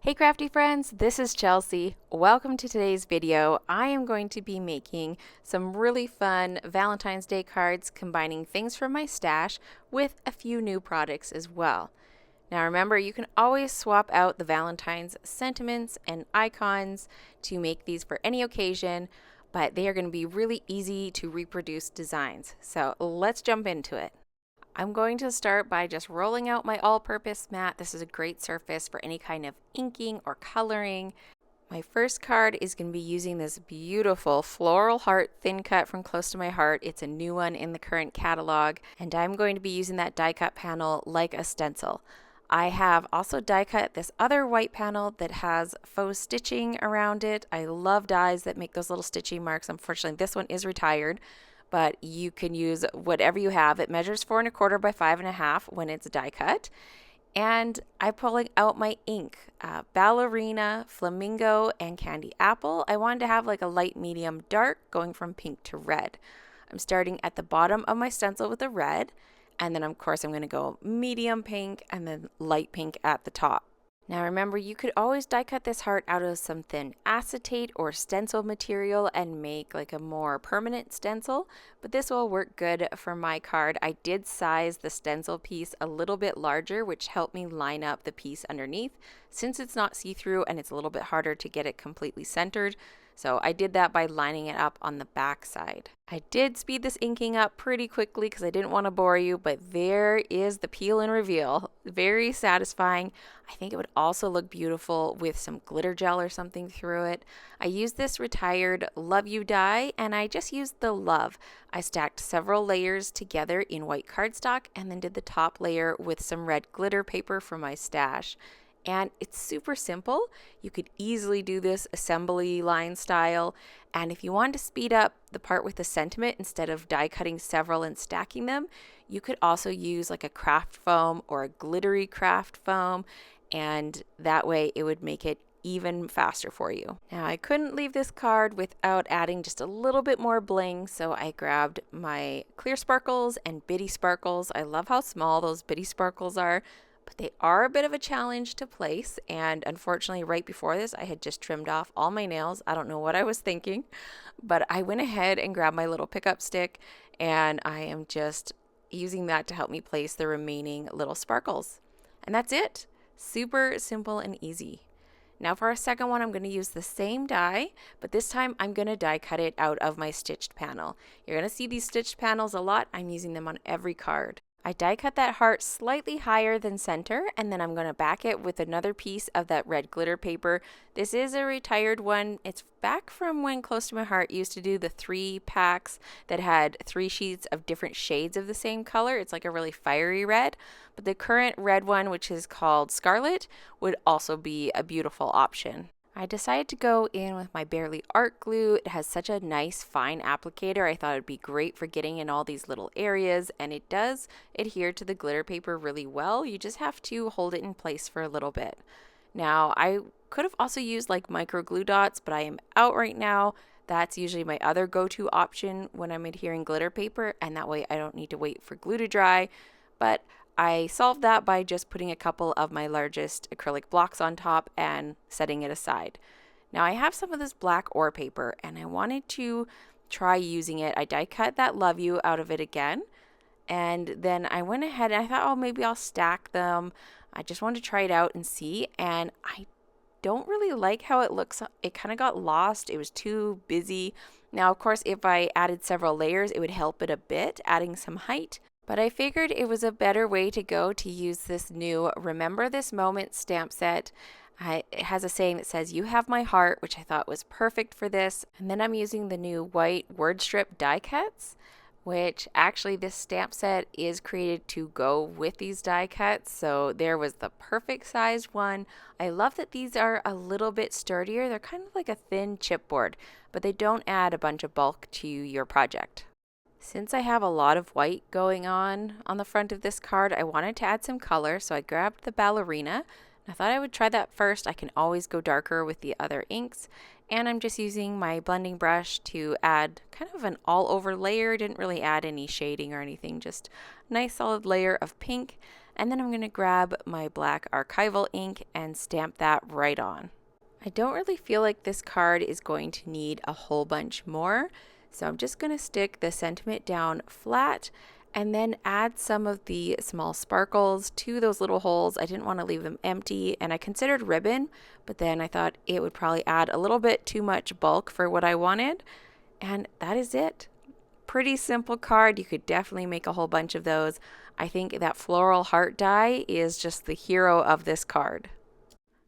Hey crafty friends, this is Chelsea. Welcome to today's video. I am going to be making some really fun Valentine's Day cards combining things from my stash with a few new products as well. Now remember, you can always swap out the Valentine's sentiments and icons to make these for any occasion, but they are going to be really easy to reproduce designs. So let's jump into it. I'm going to start by just rolling out my all-purpose mat. This is a great surface for any kind of inking or coloring. My first card is going to be using this beautiful Floral Heart thin cut from Close to My Heart. It's a new one in the current catalog, and I'm going to be using that die cut panel like a stencil. I have also die cut this other white panel that has faux stitching around it. I love dies that make those little stitching marks. Unfortunately, this one is retired, but you can use whatever you have. It measures 4 1/4 by 5 1/2 when it's die cut. And I'm pulling out my ink, Ballerina, Flamingo, and Candy Apple. I wanted to have like a light, medium, dark going from pink to red. I'm starting at the bottom of my stencil with a red, and then of course I'm going to go medium pink and then light pink at the top. Now remember, you could always die cut this heart out of some thin acetate or stencil material and make like a more permanent stencil, but this will work good for my card. I did size the stencil piece a little bit larger, which helped me line up the piece underneath since it's not see-through and it's a little bit harder to get it completely centered. So I did that by lining it up on the back side. I did speed this inking up pretty quickly because I didn't want to bore you, but there is the peel and reveal. Very satisfying. I think it would also look beautiful with some glitter gel or something through it. I used this retired Love You die, and I just used the love. I stacked several layers together in white cardstock and then did the top layer with some red glitter paper from my stash. And it's super simple. You could easily do this assembly line style. And if you want to speed up the part with the sentiment instead of die cutting several and stacking them, you could also use like a craft foam or a glittery craft foam. And that way it would make it even faster for you. Now I couldn't leave this card without adding just a little bit more bling, so I grabbed my clear sparkles and bitty sparkles. I love how small those bitty sparkles are, but they are a bit of a challenge to place, and unfortunately right before this I had just trimmed off all my nails. I don't know what I was thinking, but I went ahead and grabbed my little pickup stick, and I am just using that to help me place the remaining little sparkles. And that's it. Super simple and easy. Now for our second one, I'm going to use the same die, but this time I'm going to die cut it out of my stitched panel. You're going to see these stitched panels a lot. I'm using them on every card. I die cut that heart slightly higher than center, and then I'm going to back it with another piece of that red glitter paper. This is a retired one. It's back from when Close to My Heart used to do the 3 packs that had 3 sheets of different shades of the same color. It's like a really fiery red, but the current red one, which is called Scarlet, would also be a beautiful option. I decided to go in with my Barely Art glue. It has such a nice fine applicator. I thought it would be great for getting in all these little areas, and it does adhere to the glitter paper really well. You just have to hold it in place for a little bit. Now I could have also used like micro glue dots, but I am out right now. That's usually my other go-to option when I'm adhering glitter paper, and that way I don't need to wait for glue to dry. But I solved that by just putting a couple of my largest acrylic blocks on top and setting it aside. Now I have some of this black ore paper and I wanted to try using it. I die cut that Love You out of it again, and then I went ahead and I thought, oh, maybe I'll stack them. I just wanted to try it out and see, and I don't really like how it looks. It kind of got lost. It was too busy. Now of course if I added several layers it would help it a bit, adding some height. But I figured it was a better way to go to use this new Remember This Moment stamp set. It has a saying that says, "You have my heart," which I thought was perfect for this. And then I'm using the new white word strip die cuts, which actually this stamp set is created to go with these die cuts. So there was the perfect sized one. I love that these are a little bit sturdier. They're kind of like a thin chipboard, but they don't add a bunch of bulk to your project. Since I have a lot of white going on the front of this card, I wanted to add some color, so I grabbed the Ballerina. I thought I would try that first. I can always go darker with the other inks, and I'm just using my blending brush to add kind of an all over layer. Didn't really add any shading or anything, just a nice solid layer of pink. And then I'm going to grab my black Archival ink and stamp that right on. I don't really feel like this card is going to need a whole bunch more, so I'm just going to stick the sentiment down flat and then add some of the small sparkles to those little holes. I didn't want to leave them empty, and I considered ribbon, but then I thought it would probably add a little bit too much bulk for what I wanted, and that is it. Pretty simple card. You could definitely make a whole bunch of those. I think that Floral Heart die is just the hero of this card.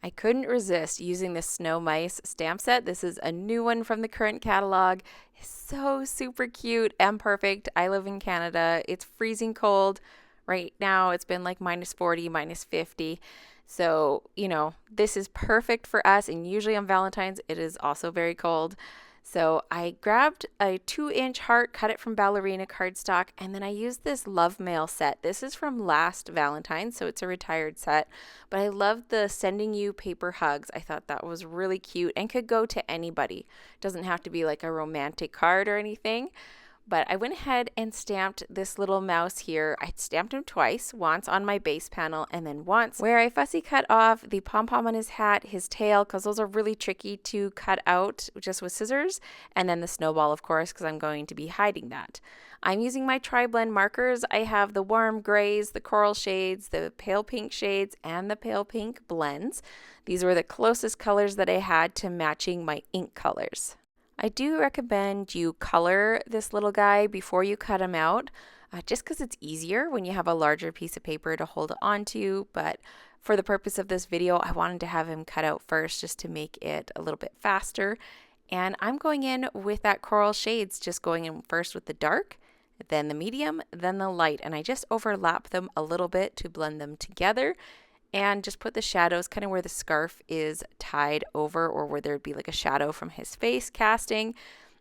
I couldn't resist using this Snow Mice stamp set. This is a new one from the current catalog. It's so super cute and perfect. I live in Canada. It's freezing cold. Right now it's been like -40, -50. So, you know, this is perfect for us. And usually on Valentine's, it is also very cold. So I grabbed a 2-inch heart, cut it from Ballerina cardstock, and then I used this Love Mail set. This is from last Valentine's, so it's a retired set, but I loved the Sending You paper hugs. I thought that was really cute and could go to anybody. It doesn't have to be like a romantic card or anything. But I went ahead and stamped this little mouse here. I stamped him twice, once on my base panel and then once where I fussy cut off the pom-pom on his hat, his tail, because those are really tricky to cut out just with scissors, and then the snowball, of course, because I'm going to be hiding that. I'm using my TriBlend markers. I have the warm grays, the coral shades, the pale pink shades, and the pale pink blends. These were the closest colors that I had to matching my ink colors. I do recommend you color this little guy before you cut him out, just because it's easier when you have a larger piece of paper to hold on to. But for the purpose of this video, I wanted to have him cut out first just to make it a little bit faster. And I'm going in with that coral shades, just going in first with the dark, then the medium, then the light. And I just overlap them a little bit to blend them together. And just put the shadows kind of where the scarf is tied over, or where there'd be like a shadow from his face casting.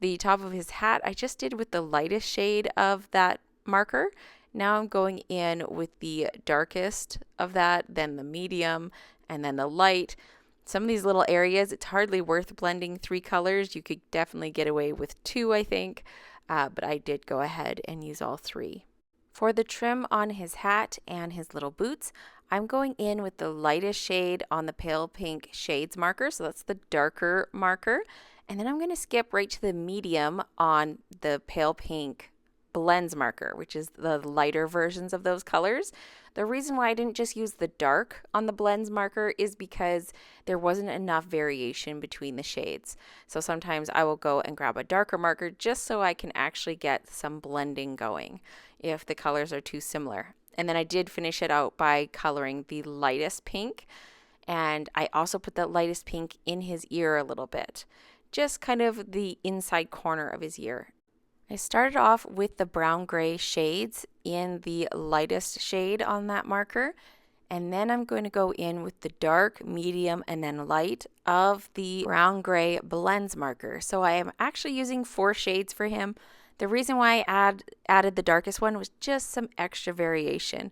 The top of his hat I just did with the lightest shade of that marker. Now I'm going in with the darkest of that, then the medium, and then the light. Some of these little areas, it's hardly worth blending 3 colors. You could definitely get away with 2, I think, but I did go ahead and use all 3. For the trim on his hat and his little boots, I'm going in with the lightest shade on the pale pink shades marker, so that's the darker marker. And then I'm going to skip right to the medium on the pale pink blends marker, which is the lighter versions of those colors. The reason why I didn't just use the dark on the blends marker is because there wasn't enough variation between the shades. So sometimes I will go and grab a darker marker just so I can actually get some blending going if the colors are too similar. And then I did finish it out by coloring the lightest pink. And I also put that lightest pink in his ear a little bit, just kind of the inside corner of his ear. I started off with the brown gray shades in the lightest shade on that marker. And then I'm going to go in with the dark, medium, and then light of the brown gray blends marker. So I am actually using 4 shades for him. The reason why I added the darkest one was just some extra variation.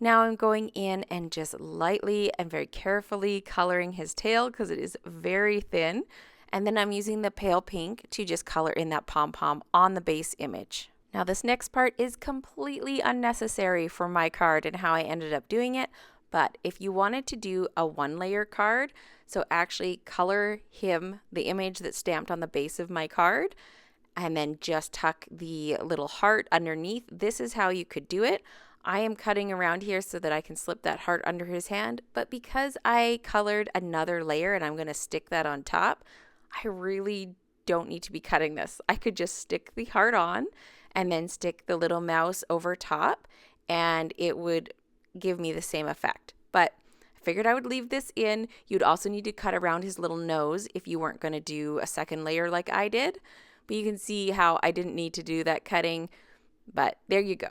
Now I'm going in and just lightly and very carefully coloring his tail because it is very thin. And then I'm using the pale pink to just color in that pom-pom on the base image. Now this next part is completely unnecessary for my card and how I ended up doing it. But if you wanted to do a 1-layer card, so actually color him, the image that's stamped on the base of my card, and then just tuck the little heart underneath, this is how you could do it. I am cutting around here so that I can slip that heart under his hand, but because I colored another layer and I'm going to stick that on top, I really don't need to be cutting this. I could just stick the heart on and then stick the little mouse over top, and it would give me the same effect. But I figured I would leave this in. You'd also need to cut around his little nose if you weren't going to do a second layer like I did. But you can see how I didn't need to do that cutting, but there you go.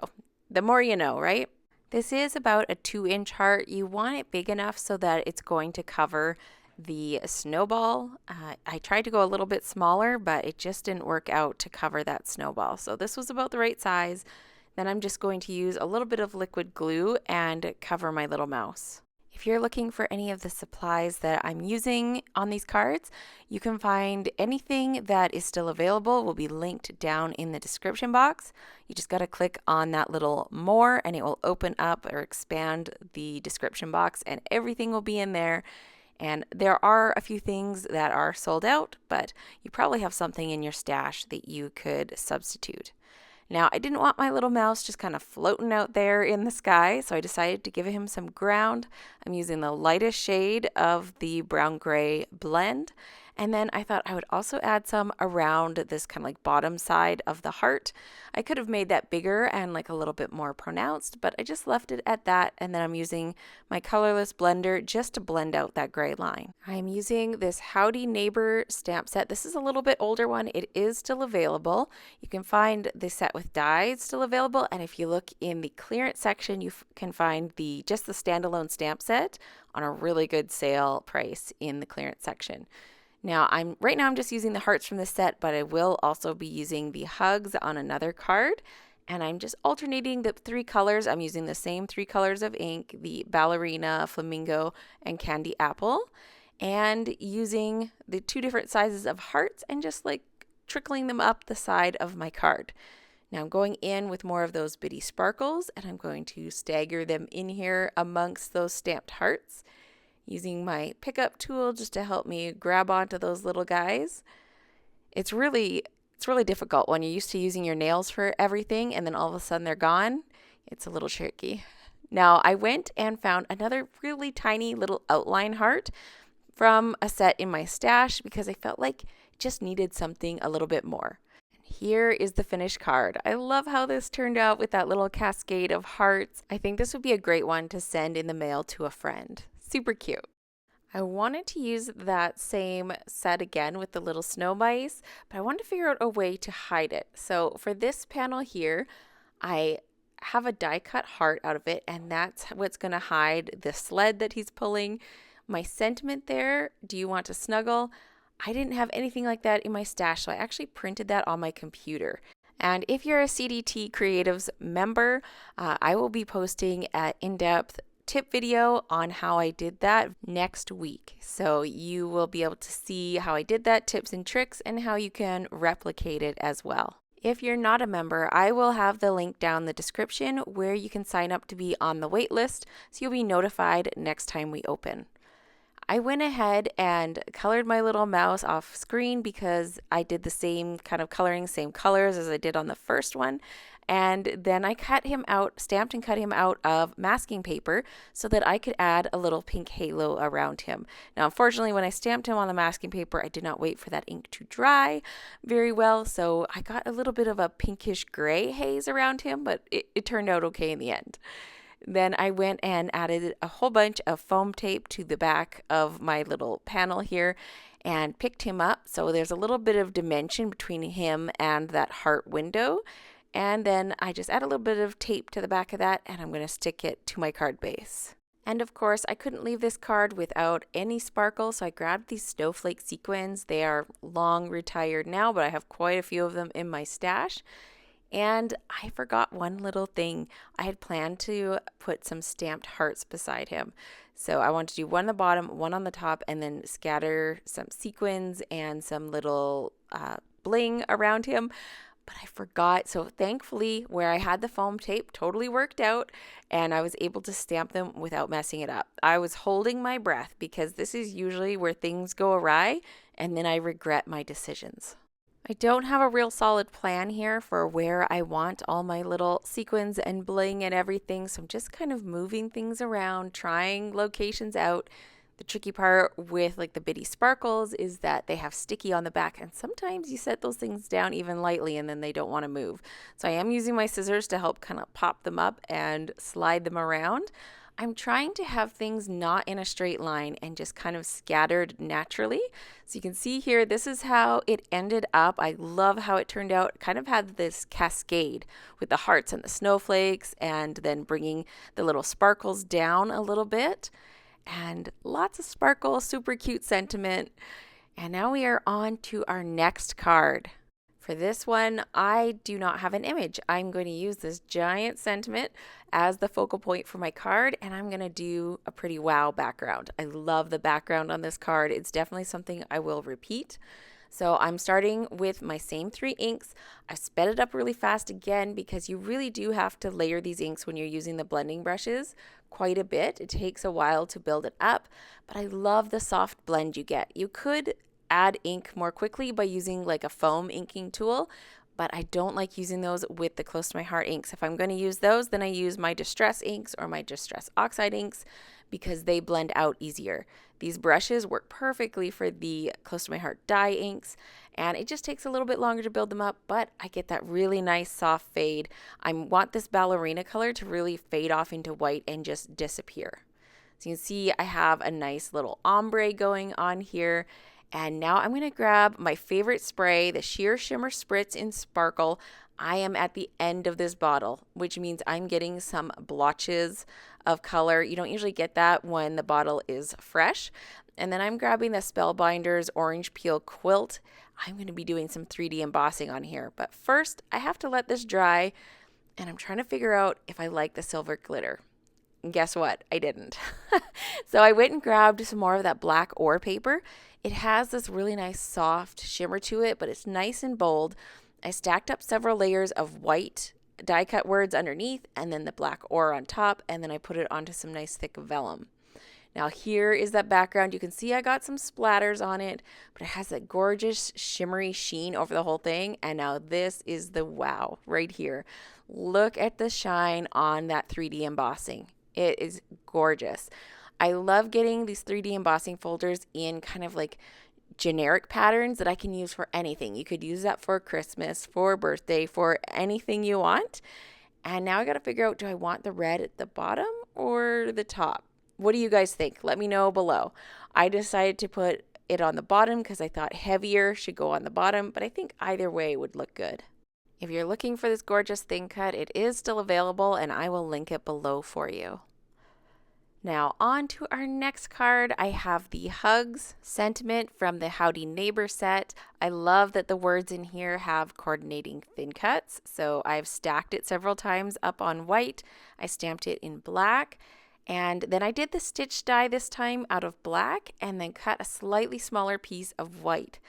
The more you know, right? This is about a 2-inch heart. You want it big enough so that it's going to cover the snowball. I tried to go a little bit smaller, but it just didn't work out to cover that snowball. So this was about the right size. Then I'm just going to use a little bit of liquid glue and cover my little mouse. If you're looking for any of the supplies that I'm using on these cards, you can find anything that is still available will be linked down in the description box. You just got to click on that little more and it will open up or expand the description box and everything will be in there. And there are a few things that are sold out, but you probably have something in your stash that you could substitute. Now, I didn't want my little mouse just kind of floating out there in the sky, so I decided to give him some ground. I'm using the lightest shade of the brown-gray blend. And then I thought I would also add some around this kind of like bottom side of the heart. I could have made that bigger and like a little bit more pronounced, but I just left it at that. And then I'm using my colorless blender just to blend out that gray line. I'm using this Howdy Neighbour Stamp Set. This is a little bit older one. It is still available. You can find the set with dies still available. And if you look in the clearance section, you can find just the standalone stamp set on a really good sale price in the clearance section. Now, right now I'm just using the hearts from this set, but I will also be using the hugs on another card. And I'm just alternating the 3 colors. I'm using the same 3 colors of ink, the Ballerina, Flamingo, and Candy Apple. And using the 2 different sizes of hearts and just like trickling them up the side of my card. Now I'm going in with more of those bitty sparkles and I'm going to stagger them in here amongst those stamped hearts, using my pickup tool just to help me grab onto those little guys. It's really difficult when you're used to using your nails for everything and then all of a sudden they're gone. It's a little tricky. Now I went and found another really tiny little outline heart from a set in my stash because I felt like it just needed something a little bit more. Here is the finished card. I love how this turned out with that little cascade of hearts. I think this would be a great one to send in the mail to a friend. Super cute. I wanted to use that same set again with the little snow mice, but I wanted to figure out a way to hide it. So for this panel here, I have a die cut heart out of it, and that's what's going to hide the sled that he's pulling. My sentiment there, do you want to snuggle? I didn't have anything like that in my stash, so I actually printed that on my computer. And if you're a CDT Creatives member, I will be posting an in-depth tip video on how I did that next week. So you will be able to see how I did that, tips and tricks, and how you can replicate it as well. If you're not a member, I will have the link down in the description where you can sign up to be on the wait list so you'll be notified next time we open. I went ahead and colored my little mouse off screen because I did the same kind of coloring, same colors as I did on the first one. And then I cut him out, stamped and cut him out of masking paper so that I could add a little pink halo around him. Now, unfortunately, when I stamped him on the masking paper, I did not wait for that ink to dry very well. So I got a little bit of a pinkish gray haze around him, but it turned out okay in the end. Then I went and added a whole bunch of foam tape to the back of my little panel here and picked him up. So there's a little bit of dimension between him and that heart window. And then I just add a little bit of tape to the back of that and I'm going to stick it to my card base. And of course, I couldn't leave this card without any sparkle, so I grabbed these snowflake sequins. They are long retired now, but I have quite a few of them in my stash. And I forgot one little thing. I had planned to put some stamped hearts beside him. So I wanted to do one on the bottom, one on the top, and then scatter some sequins and some little bling around him. But I forgot. So thankfully, where I had the foam tape totally worked out and I was able to stamp them without messing it up. I was holding my breath because this is usually where things go awry and then I regret my decisions. I don't have a real solid plan here for where I want all my little sequins and bling and everything, so I'm just kind of moving things around, trying locations out. The tricky part with like the bitty sparkles is that they have sticky on the back, and sometimes you set those things down even lightly and then they don't want to move. So I am using my scissors to help kind of pop them up and slide them around. I'm trying to have things not in a straight line and just kind of scattered naturally. So you can see here, this is how it ended up. I love how it turned out. It kind of had this cascade with the hearts and the snowflakes and then bringing the little sparkles down a little bit. And lots of sparkle, super cute sentiment. And now we are on to our next card. For this one, I do not have an image. I'm going to use this giant sentiment as the focal point for my card, and I'm going to do a pretty wow background. I love the background on this card. It's definitely something I will repeat. So I'm starting with my same 3 inks. I sped it up really fast again because you really do have to layer these inks when you're using the blending brushes quite a bit. It takes a while to build it up, but I love the soft blend you get. You could add ink more quickly by using like a foam inking tool, but I don't like using those with the Close to My Heart inks. If I'm going to use those, then I use my Distress inks or my Distress Oxide inks because they blend out easier. These brushes work perfectly for the Close to My Heart dye inks, and it just takes a little bit longer to build them up, but I get that really nice soft fade. I want this Ballerina color to really fade off into white and just disappear. So you can see I have a nice little ombre going on here. And now I'm going to grab my favorite spray, the Sheer Shimmer Spritz in Sparkle. I am at the end of this bottle, which means I'm getting some blotches of color. You don't usually get that when the bottle is fresh. And then I'm grabbing the Spellbinder's Orange Peel Quilt. I'm going to be doing some 3D embossing on here. But first, I have to let this dry, and I'm trying to figure out if I like the silver glitter. And guess what? I didn't. So I went and grabbed some more of that black ore paper. It has this really nice soft shimmer to it, but it's nice and bold. I stacked up several layers of white die cut words underneath and then the black ore on top, and then I put it onto some nice thick vellum. Now here is that background. You can see I got some splatters on it, but it has that gorgeous shimmery sheen over the whole thing. And now this is the wow right here. Look at the shine on that 3D embossing. It is gorgeous. I love getting these 3D embossing folders in kind of like generic patterns that I can use for anything. You could use that for Christmas, for birthday, for anything you want. And now I got to figure out, do I want the red at the bottom or the top? What do you guys think? Let me know below. I decided to put it on the bottom because I thought heavier should go on the bottom, but I think either way would look good. If you're looking for this gorgeous thin cut, it is still available and I will link it below for you. Now on to our next card. I have the Hugs sentiment from the Howdy Neighbour set. I love that the words in here have coordinating thin cuts. So I've stacked it several times up on white. I stamped it in black. And then I did the stitch die this time out of black and then cut a slightly smaller piece of white.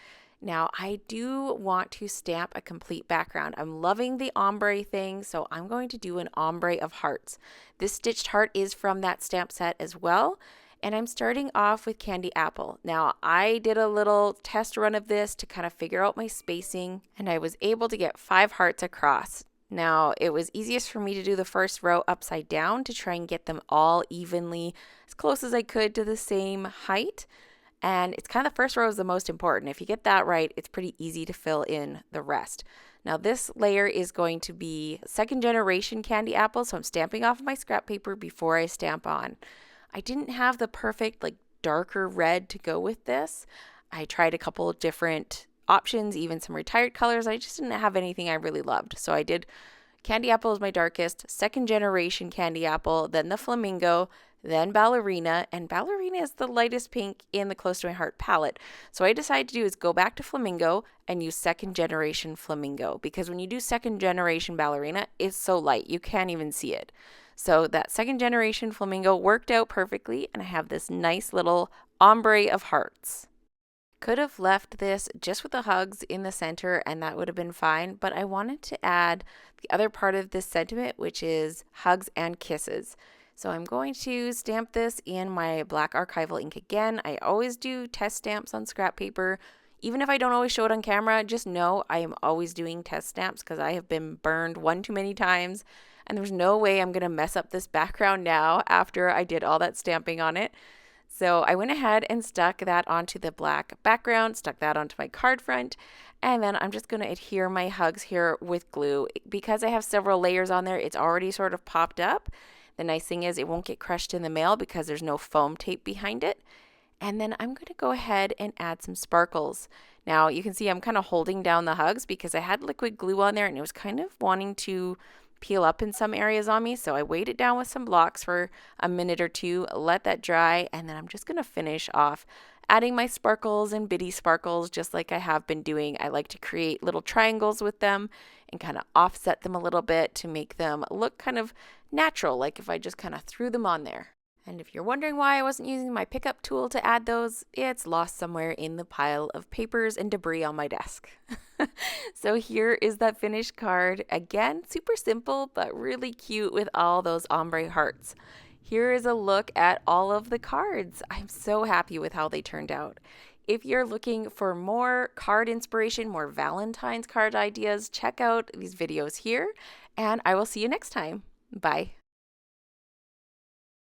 Now I do want to stamp a complete background. I'm loving the ombre thing, so I'm going to do an ombre of hearts. This stitched heart is from that stamp set as well, and I'm starting off with Candy Apple. Now I did a little test run of this to kind of figure out my spacing, and I was able to get 5 hearts across. Now it was easiest for me to do the first row upside down to try and get them all evenly as close as I could to the same height. And it's kind of the first row is the most important. If you get that right, it's pretty easy to fill in the rest. Now this layer is going to be 2nd generation Candy Apple, so I'm stamping off my scrap paper before I stamp on. I didn't have the perfect like darker red to go with this. I tried a couple of different options, even some retired colors. I just didn't have anything I really loved. So I did Candy Apple is my darkest, 2nd generation Candy Apple, then the Flamingo, then Ballerina, and Ballerina is the lightest pink in the Close to My Heart palette. So what I decided to do is go back to Flamingo and use 2nd generation Flamingo, because when you do 2nd generation Ballerina, it's so light, you can't even see it. So that 2nd generation Flamingo worked out perfectly, and I have this nice little ombre of hearts. Could have left this just with the hugs in the center and that would have been fine, but I wanted to add the other part of this sentiment, which is hugs and kisses. So I'm going to stamp this in my black Archival ink again. I always do test stamps on scrap paper. Even if I don't always show it on camera, just know I am always doing test stamps because I have been burned one too many times. And there's no way I'm going to mess up this background now after I did all that stamping on it. So I went ahead and stuck that onto the black background, stuck that onto my card front, and then I'm just going to adhere my hugs here with glue. Because I have several layers on there, it's already sort of popped up. The nice thing is it won't get crushed in the mail because there's no foam tape behind it. And then I'm going to go ahead and add some sparkles. Now you can see I'm kind of holding down the hugs because I had liquid glue on there and it was kind of wanting to peel up in some areas on me. So I weighed it down with some blocks for a minute or two, let that dry, and then I'm just going to finish off adding my sparkles and bitty sparkles just like I have been doing. I like to create little triangles with them and kind of offset them a little bit to make them look kind of natural, like if I just kind of threw them on there. And if you're wondering why I wasn't using my pickup tool to add those, it's lost somewhere in the pile of papers and debris on my desk. So here is that finished card. Again, super simple, but really cute with all those ombre hearts. Here is a look at all of the cards. I'm so happy with how they turned out. If you're looking for more card inspiration, more Valentine's card ideas, check out these videos here, and I will see you next time. Bye.